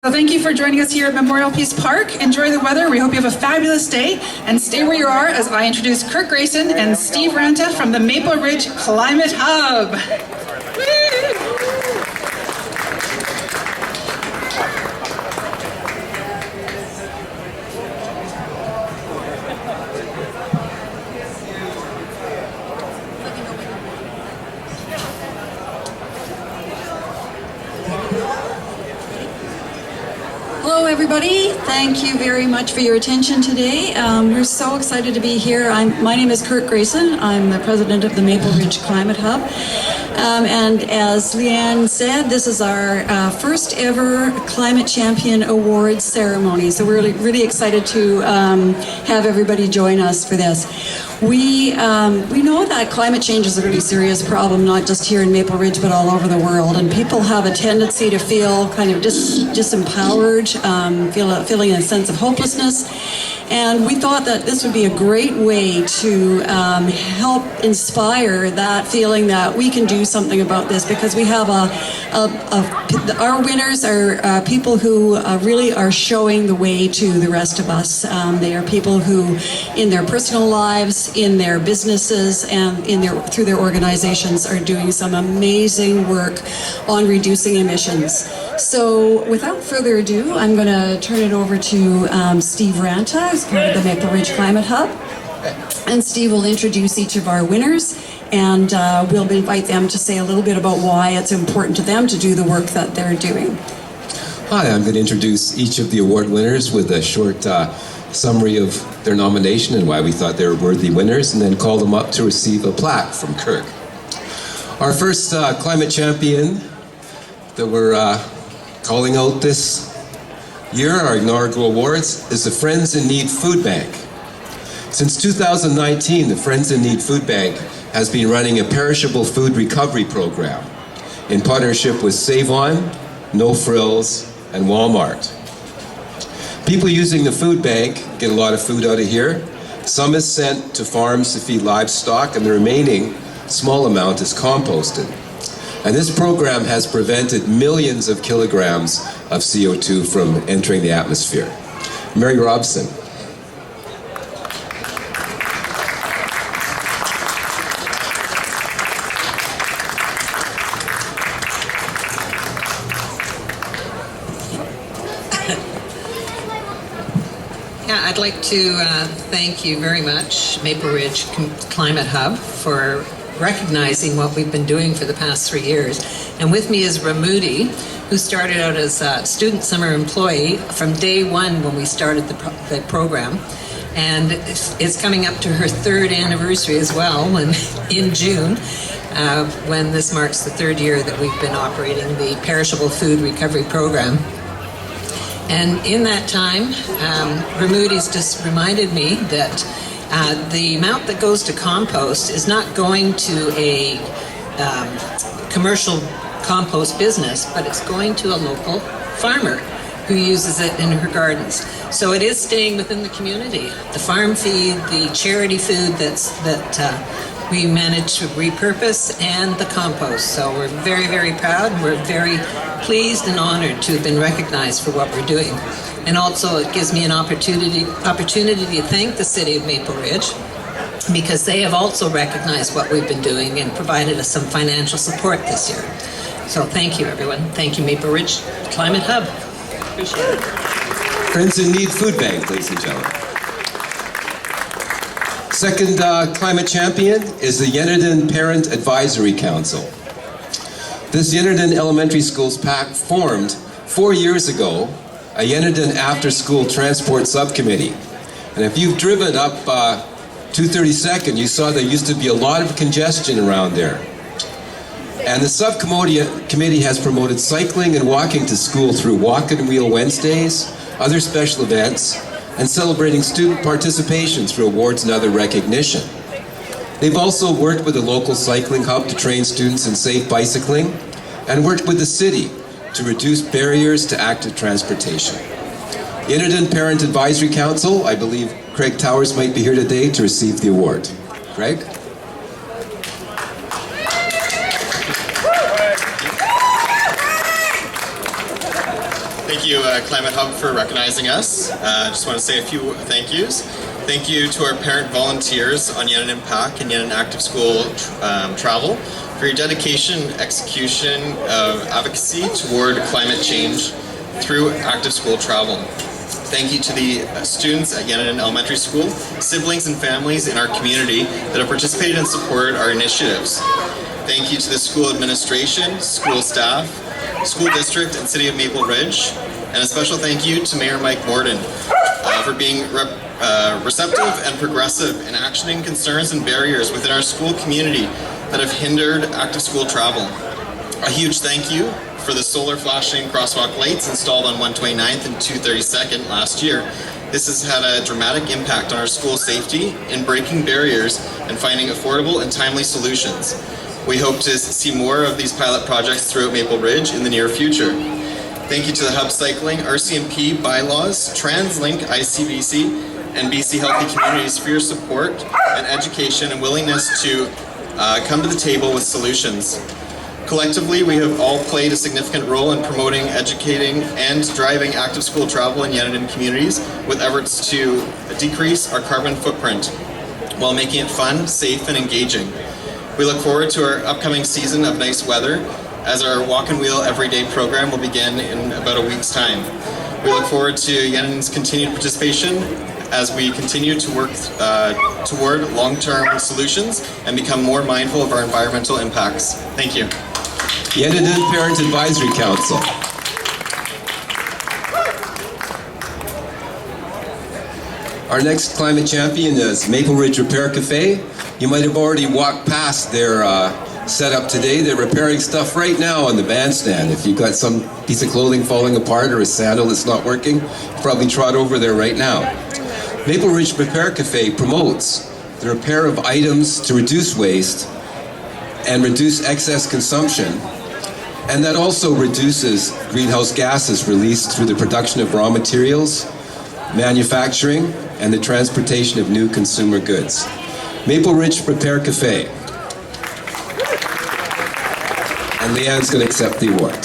So thank you for joining us here at Memorial Peace Park. Enjoy the weather. We hope you have a fabulous day, and stay where you are as I introduce Kirk Grayson and Steve Ranta from the Maple Ridge Climate Hub. Hello everybody, thank you very much for your attention today. We're so excited to be here. My name is Kirk Grayson. I'm the president of the Maple Ridge Climate Hub. And as Leanne said, this is our first ever Climate Champion Awards ceremony. So we're really excited to have everybody join us for this. We know that climate change is a really serious problem, not just here in Maple Ridge, but all over the world. And people have a tendency to feel kind of disempowered, feeling a sense of hopelessness. And we thought that this would be a great way to help inspire that feeling that we can do something about this, because we have our winners are people who really are showing the way to the rest of us. They are people who, in their personal lives, in their businesses, and through their organizations, are doing some amazing work on reducing emissions. So without further ado, I'm going to turn it over to Steve Ranta, who's part of the Maple Ridge Climate Hub. And Steve will introduce each of our winners, and we'll invite them to say a little bit about why it's important to them to do the work that they're doing. Hi, I'm going to introduce each of the award winners with a short summary of their nomination and why we thought they were worthy winners, and then call them up to receive a plaque from Kirk. Our first climate champion that we're calling out this year, our inaugural awards, is the Friends in Need Food Bank. Since 2019, the Friends in Need Food Bank has been running a perishable food recovery program in partnership with Save On, No Frills, and Walmart. People using the food bank get a lot of food out of here. Some is sent to farms to feed livestock, and the remaining small amount is composted. And this program has prevented millions of kilograms of CO2 from entering the atmosphere. Mary Robson. Yeah, I'd like to thank you very much, Maple Ridge Climate Hub, for recognizing what we've been doing for the past 3 years. And with me is Ramudi, who started out as a student summer employee from day one when we started the program. And it's coming up to her 3rd anniversary as well, in June, when this marks the 3rd year that we've been operating the Perishable Food Recovery Program. And in that time, Ramudi's just reminded me that the amount that goes to compost is not going to a commercial compost business, but it's going to a local farmer who uses it in her gardens. So it is staying within the community. The farm feed, the charity food that we managed to repurpose, and the compost. So we're very, very proud, and we're very pleased and honored to have been recognized for what we're doing. And also it gives me an opportunity to thank the City of Maple Ridge, because they have also recognized what we've been doing and provided us some financial support this year. So thank you, everyone. Thank you, Maple Ridge Climate Hub. Appreciate it. Friends in Need Food Bank, ladies and gentlemen. Second climate champion is the Yenadon Parent Advisory Council. This Yenadon Elementary School's PAC formed 4 years ago a Yenadon After-School Transport Subcommittee. And if you've driven up 232nd, you saw there used to be a lot of congestion around there. And the subcommittee has promoted cycling and walking to school through Walk and Wheel Wednesdays, other special events, and celebrating student participation through awards and other recognition. They've also worked with the local cycling hub to train students in safe bicycling, and worked with the city to reduce barriers to active transportation. Yenadon Parent Advisory Council, I believe Craig Towers might be here today to receive the award. Craig? Thank you, Climate Hub, for recognizing us. I just want to say a few thank yous. Thank you to our parent volunteers on Yenin Impact and Yenin Active School Travel for your dedication, execution of advocacy toward climate change through active school travel. Thank you to the students at Yenin Elementary School, siblings and families in our community that have participated and supported our initiatives. Thank you to the school administration, school staff, school district, and City of Maple Ridge. And a special thank you to Mayor Mike Morden for being receptive and progressive in actioning concerns and barriers within our school community that have hindered active school travel. A huge thank you for the solar flashing crosswalk lights installed on 129th and 232nd last year. This has had a dramatic impact on our school safety in breaking barriers and finding affordable and timely solutions. We hope to see more of these pilot projects throughout Maple Ridge in the near future. Thank you to the Hub Cycling, RCMP bylaws, TransLink, ICBC, and BC Healthy Communities for your support and education and willingness to come to the table with solutions. Collectively, we have all played a significant role in promoting, educating, and driving active school travel in Yenin communities with efforts to decrease our carbon footprint while making it fun, safe, and engaging. We look forward to our upcoming season of nice weather as our Walk and Wheel Everyday program will begin in about a week's time. We look forward to Yenin's continued participation as we continue to work toward long-term solutions and become more mindful of our environmental impacts. Thank you. Yenin Parent Advisory Council. Our next climate champion is Maple Ridge Repair Cafe. You might have already walked past their setup today. They're repairing stuff right now on the bandstand. If you've got some piece of clothing falling apart or a sandal that's not working, you probably trot over there right now. Maple Ridge Repair Cafe promotes the repair of items to reduce waste and reduce excess consumption, and that also reduces greenhouse gases released through the production of raw materials, manufacturing, and the transportation of new consumer goods. Maple Ridge Repair Cafe. And Leanne's going to accept the award.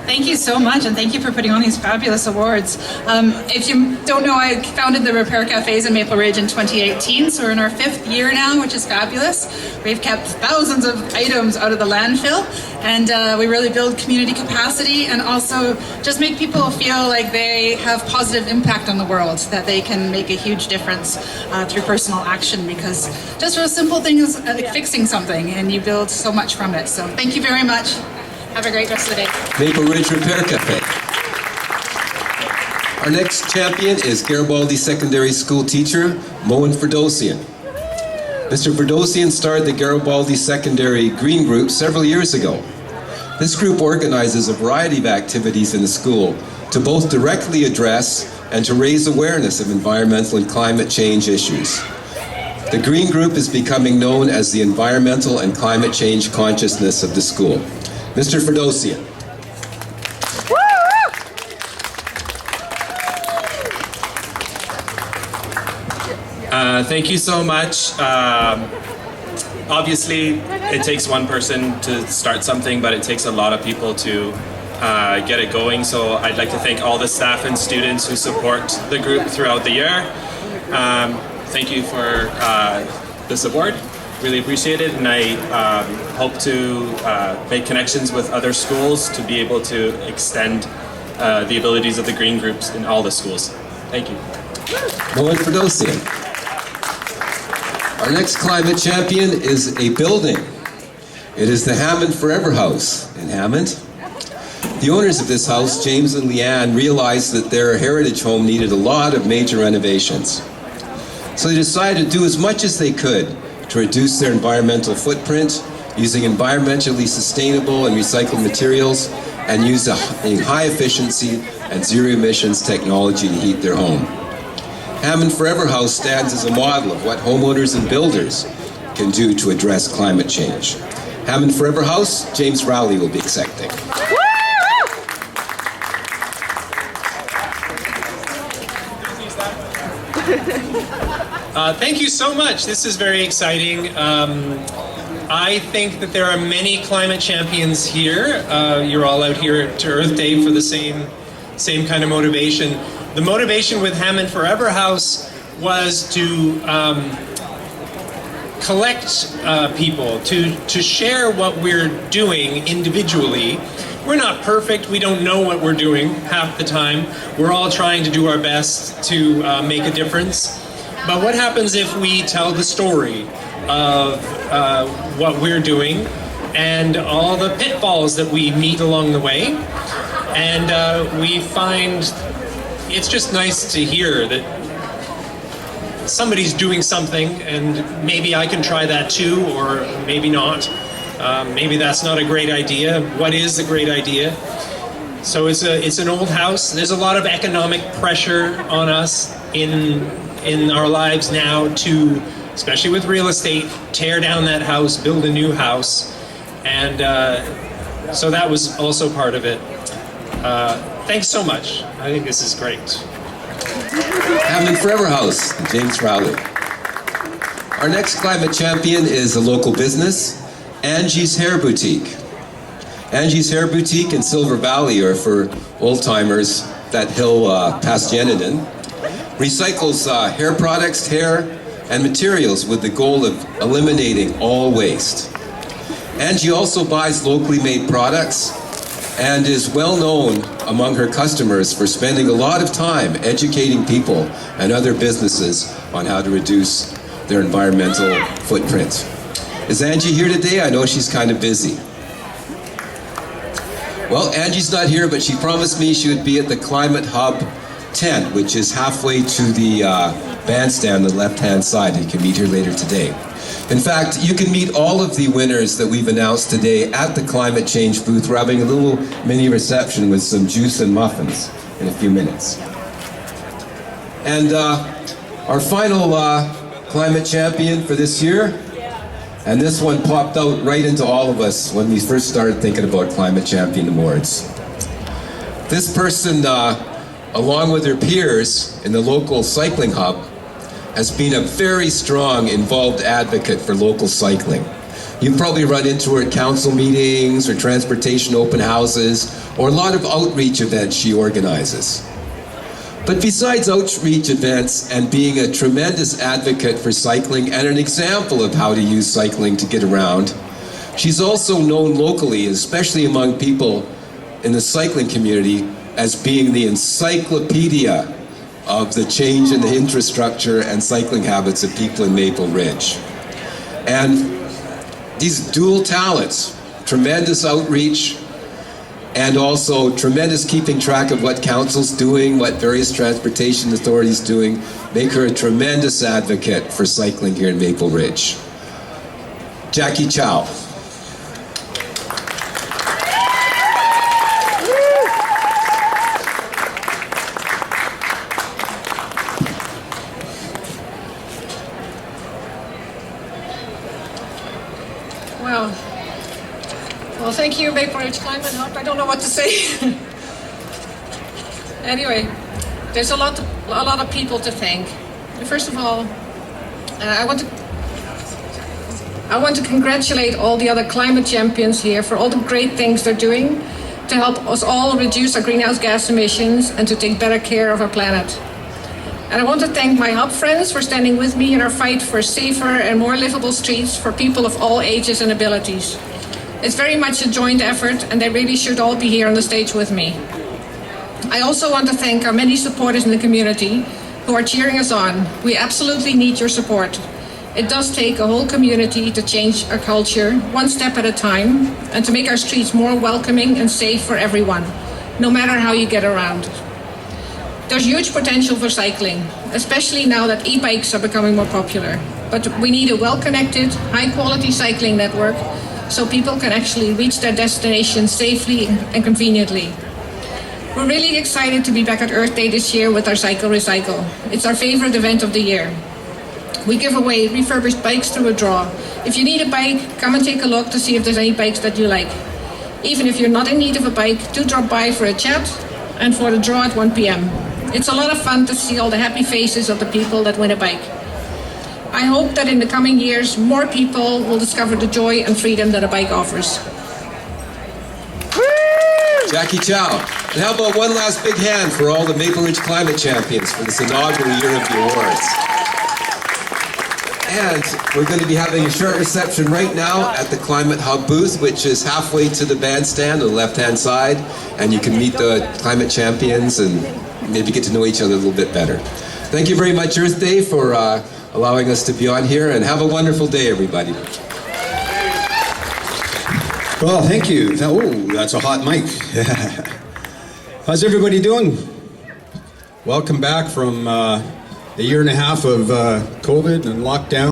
Thank you so much, and thank you for putting on these fabulous awards. If you don't know, I founded the Repair Cafes in Maple Ridge in 2018, so we're in our 5th year now, which is fabulous. We've kept thousands of items out of the landfill, and we really build community capacity and also just make people feel like they have positive impact on the world, that they can make a huge difference through personal action, because just for a simple thing as like fixing something, and you build so much from it. So thank you very much. Have a great rest of the day. Maple Ridge Repair Cafe. Our next champion is Garibaldi Secondary School teacher, Moen Ferdosian. Mr. Ferdosian started the Garibaldi Secondary Green Group several years ago. This group organizes a variety of activities in the school to both directly address and to raise awareness of environmental and climate change issues. The Green Group is becoming known as the environmental and climate change consciousness of the school. Mr. Ferdosian. Thank you so much. Obviously, it takes one person to start something, but it takes a lot of people to get it going. So I'd like to thank all the staff and students who support the group throughout the year. Thank you for this award. Really appreciate it, and I hope to make connections with other schools to be able to extend the abilities of the green groups in all the schools. Thank you. Moen Ferdosian. Our next climate champion is a building. It is the Hammond Forever House in Hammond. The owners of this house, James and Leanne, realized that their heritage home needed a lot of major renovations. So they decided to do as much as they could to reduce their environmental footprint using environmentally sustainable and recycled materials and use a high efficiency and zero emissions technology to heat their home. Hammond Forever House stands as a model of what homeowners and builders can do to address climate change. Hammond Forever House, James Rowley will be accepting. Thank you so much. This is very exciting. I think that there are many climate champions here. You're all out here to Earth Day for the same kind of motivation. The motivation with Hammond Forever House was to collect people, to share what we're doing individually. We're not perfect. We don't know what we're doing half the time. We're all trying to do our best to make a difference. But what happens if we tell the story of what we're doing and all the pitfalls that we meet along the way? And we find it's just nice to hear that somebody's doing something, and maybe I can try that too, or maybe not. Maybe that's not a great idea. What is a great idea? So it's an old house. There's a lot of economic pressure on us in our lives now to, especially with real estate, tear down that house, build a new house, and so that was also part of it. Thanks so much. I think this is great. Hammond Forever House, James Rowley. Our next climate champion is a local business, Angie's Hair Boutique. Angie's Hair Boutique in Silver Valley, or for old-timers, that hill past Yeniden, recycles hair products, hair, and materials with the goal of eliminating all waste. Angie also buys locally made products and is well known among her customers for spending a lot of time educating people and other businesses on how to reduce their environmental footprint. Is Angie here today? I know she's kind of busy. Well, Angie's not here, but she promised me she would be at the Climate Hub tent, which is halfway to the bandstand on the left-hand side. You can meet her later today. In fact, you can meet all of the winners that we've announced today at the climate change booth. We're having a little mini reception with some juice and muffins in a few minutes. And our final climate champion for this year, and this one popped out right into all of us when we first started thinking about Climate Champion Awards. This person, along with her peers in the local cycling hub, has been a very strong, involved advocate for local cycling. You've probably run into her at council meetings or transportation open houses or a lot of outreach events she organizes. But besides outreach events and being a tremendous advocate for cycling and an example of how to use cycling to get around, she's also known locally, especially among people in the cycling community, as being the encyclopedia of the change in the infrastructure and cycling habits of people in Maple Ridge. And these dual talents, tremendous outreach, and also tremendous keeping track of what council's doing, what various transportation authorities doing, make her a tremendous advocate for cycling here in Maple Ridge. Jackie Chow. Well, thank you, Maple Ridge Climate Hub. I don't know what to say. Anyway, there's a lot of people to thank. First of all, I want to congratulate all the other climate champions here for all the great things they're doing to help us all reduce our greenhouse gas emissions and to take better care of our planet. And I want to thank my Hub friends for standing with me in our fight for safer and more livable streets for people of all ages and abilities. It's very much a joint effort, and they really should all be here on the stage with me. I also want to thank our many supporters in the community who are cheering us on. We absolutely need your support. It does take a whole community to change our culture, one step at a time, and to make our streets more welcoming and safe for everyone, no matter how you get around. There's huge potential for cycling, especially now that e-bikes are becoming more popular. But we need a well-connected, high-quality cycling network so people can actually reach their destination safely and conveniently. We're really excited to be back at Earth Day this year with our Cycle Recycle. It's our favorite event of the year. We give away refurbished bikes through a draw. If you need a bike, come and take a look to see if there's any bikes that you like. Even if you're not in need of a bike, do drop by for a chat and for the draw at 1 p.m. It's a lot of fun to see all the happy faces of the people that win a bike. I hope that in the coming years, more people will discover the joy and freedom that a bike offers. Jackie Chow. And how about one last big hand for all the Maple Ridge Climate Champions for this inaugural year of the awards. And we're going to be having a short reception right now at the Climate Hub booth, which is halfway to the bandstand on the left-hand side. And you can meet the climate champions and maybe get to know each other a little bit better. Thank you very much, Earth Day, for allowing us to be on here. And have a wonderful day, everybody. Well, thank you. Oh, that's a hot mic. How's everybody doing? Welcome back from a year and a half of COVID and lockdown.